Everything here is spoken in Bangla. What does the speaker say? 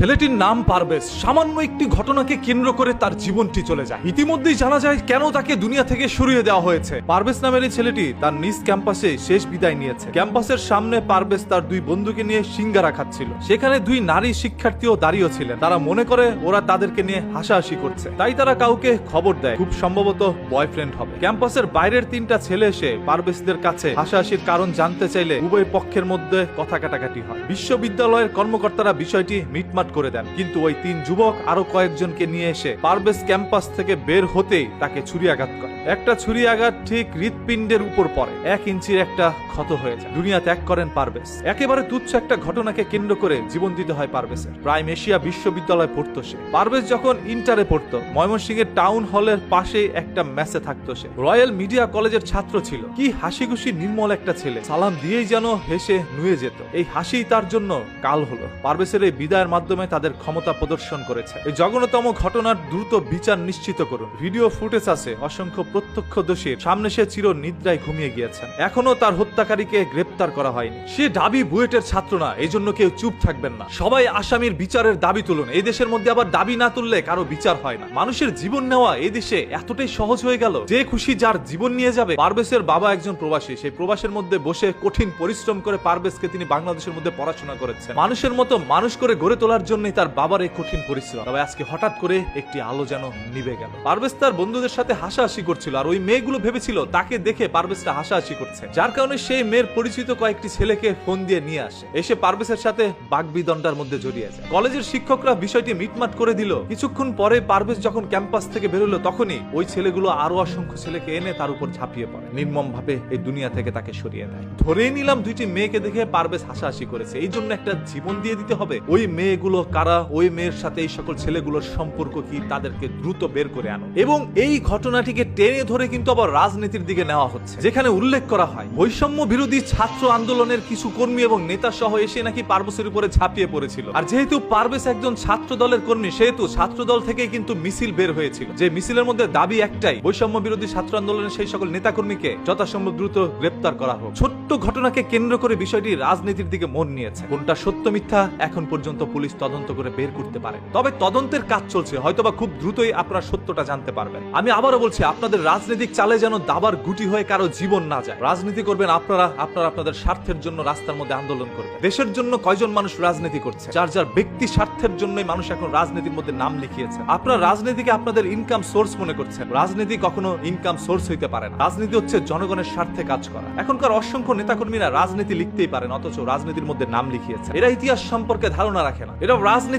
ছেলেটির নাম পারভেজ। সামান্য একটি ঘটনাকে কেন্দ্র করে তার জীবনটি চলে যায়। ইতিমধ্যেই জানা যায় কেন তাকে দুনিয়া থেকে সরিয়ে দেওয়া হয়েছে। পারভেজ নামের এই ছেলেটি তার নিজ ক্যাম্পাসে শেষ বিদায় নিয়েছে। ক্যাম্পাসের সামনে পারভেজ তার দুই বন্ধুকে নিয়ে সিঙ্গারা খাচ্ছিল। সেখানে দুই নারী শিক্ষার্থীও দাঁড়িয়ে ছিলেন। তারা মনে করে ওরা তাদেরকে নিয়ে হাসাহাসি করছে, তাই তারা কাউকে খবর দেয় খুব সম্ভবত বয়ফ্রেন্ড হবে। ক্যাম্পাসের বাইরের তিনটা ছেলে এসে পারভেজদের কাছে হাসাহাসির কারণ জানতে চাইলে উভয় পক্ষের মধ্যে কথা কাটাকাটি হয়। বিশ্ববিদ্যালয়ের কর্মকর্তারা বিষয়টি মিটমাট করে দেন, কিন্তু ওই তিন যুবক আরো কয়েকজনকে নিয়ে এসে পারভেজ ক্যাম্পাস থেকে বের হতেই তাকে ছুরি আঘাত করে। একটা ছুরি আঘাত ঠিক হৃৎপিণ্ডের উপর পড়ে, 1 ইঞ্চির একটা ক্ষত হয়ে যায়। দুনিয়া ত্যাগ করেন পারভেজ। একেবারে তুচ্ছ একটা ঘটনাকে কেন্দ্র করে জীবন দিতে হয় পারভেজের। প্রাইম এশিয়া বিশ্ববিদ্যালয়ে পড়তো সে। পারভেজ যখন ইন্টারে পড়তো, ময়মনসিংহের টাউন হলের পাশে একটা মেসে থাকতো সে। রয়্যাল মিডিয়া কলেজের ছাত্র ছিল। কি হাসি খুশি নির্মল একটা ছেলে, সালাম দিয়েই যেন হেসে নুয়ে যেত। এই হাসি তার জন্য কাল হলো। পারভেজের এই বিদায়ের মাধ্যমে তাদের ক্ষমতা প্রদর্শন করেছে। এই জঘন্যতম ঘটনার দ্রুত বিচার নিশ্চিত করুন। ভিডিও ফুটেজ আছে, অসংখ্য প্রত্যক্ষদর্শীর সামনে সে চির নিদ্রায় ঘুমিয়ে গিয়েছেন। এখনো তার হত্যাকারীকে গ্রেপ্তার করা হয়নি। সে ঢাবি বুয়েটের ছাত্র না, এই জন্য কেউ চুপ থাকবেন না। সবাই আসামির বিচারের দাবি তুলুন। এই দেশের মধ্যে আবার দাবি না তুললে কারো বিচার হয় না। মানুষের জীবন নেওয়া এই দেশে এতটাই সহজ হয়ে গেল, যে খুশি যার জীবন নিয়ে যাবে। পারভেজের বাবা একজন প্রবাসী। সেই প্রবাসের মধ্যে বসে কঠিন পরিশ্রম করে পারভেজকে তিনি বাংলাদেশের মধ্যে পড়াশোনা করেছেন। মানুষের মতো মানুষ করে গড়ে তোলার জন্যই তার বাবার এই কঠিন পরিশ্রম। তবে আজকে হঠাৎ করে একটি আলো যেন নিভে গেল। পারভেজ তার বন্ধুদের সাথে হাসাহাসি করছিল, আর ওই মেয়েগুলো ভেবেছিল তাকে দেখে পারভেজটা হাসাহাসি করছে, যার কারণে সেই মেয়ের পরিচিত কয়েকটি ছেলেকে ফোন দিয়ে নিয়ে আসে। এসে পারভেজের সাথে বাগবিদণ্ডার মধ্যে জড়িয়ে যায়। কলেজের শিক্ষকরা বিষয়টি মিটমাট করে দিল। কিছুক্ষণ পরে পারভেজ যখন ক্যাম্পাস থেকে বেরোলো, তখনই ওই ছেলেগুলো আরো অসংখ্য ছেলেকে এনে তার উপর ঝাঁপিয়ে পড়ে, নির্মম ভাবে এই দুনিয়া থেকে তাকে সরিয়ে দেয়। ধরেই নিলাম দুইটি মেয়েকে দেখে পারভেজ হাসাহাসি করেছে, এই জন্য একটা জীবন দিয়ে দিতে হবে। ওই মেয়েগুলো কারা, ওই মেয়ের সাথে এই সকল ছেলেগুলোর সম্পর্ক কি, তাদেরকে দ্রুত বের করে আনো। এবং এই ঘটনাটিকে টেনে ধরে কিন্তু আবার রাজনীতির দিকে নেওয়া হচ্ছে, যেখানে উল্লেখ করা হয় বৈষম্য বিরোধী ছাত্র আন্দোলনের কিছু কর্মী এবং নেতা সহ এসে নাকি পারভেজের উপরে ঝাঁপিয়ে পড়েছিল। আর যেহেতু পারভেজ একজন ছাত্র দলের কর্মী, সেহেতু ছাত্র দল থেকে কিন্তু মিছিল বের হয়েছিল, যে মিছিলের মধ্যে দাবি একটাই, বৈষম্য বিরোধী ছাত্র আন্দোলনের সেই সকল নেতা কর্মীকে যথাসম্ভব দ্রুত গ্রেপ্তার করা হোক। ছোট্ট ঘটনাকে কেন্দ্র করে বিষয়টি রাজনীতির দিকে মন নিয়েছে। কোনটা সত্য মিথ্যা এখন পর্যন্ত পুলিশ তদন্ত করে বের করতে পারে, তবে তদন্তের কাজ চলছে। হয়তোবা খুব দ্রুতই আপনারা সত্যটা জানতে পারবেন। আমি আবারও বলছি, আপনাদের রাজনৈতিক চালে যেন দাবার গুটি হয়ে কারো জীবন না যায়। রাজনীতি করবেন আপনারা আপনাদের স্বার্থের জন্য রাস্তার মধ্যে আন্দোলন করবেন। দেশের জন্য কয়জন মানুষ রাজনীতি করছে? যার যার ব্যক্তি স্বার্থের জন্যই মানুষ এখন রাজনীতির মধ্যে নাম লিখিয়েছে। আপনারা রাজনীতিকে আপনাদের ইনকাম সোর্স মনে করছেন। রাজনীতি কখনো ইনকাম সোর্স হইতে পারে না। রাজনীতি হচ্ছে জনগণের স্বার্থে কাজ করা। এখনকার অসংখ্য নেতাকর্মীরা রাজনীতি লিখতেই পারেন, অথচ রাজনীতির মধ্যে নাম লিখিয়েছে। এরা ইতিহাস সম্পর্কে ধারণা রাখে না। এরা রাজনীতি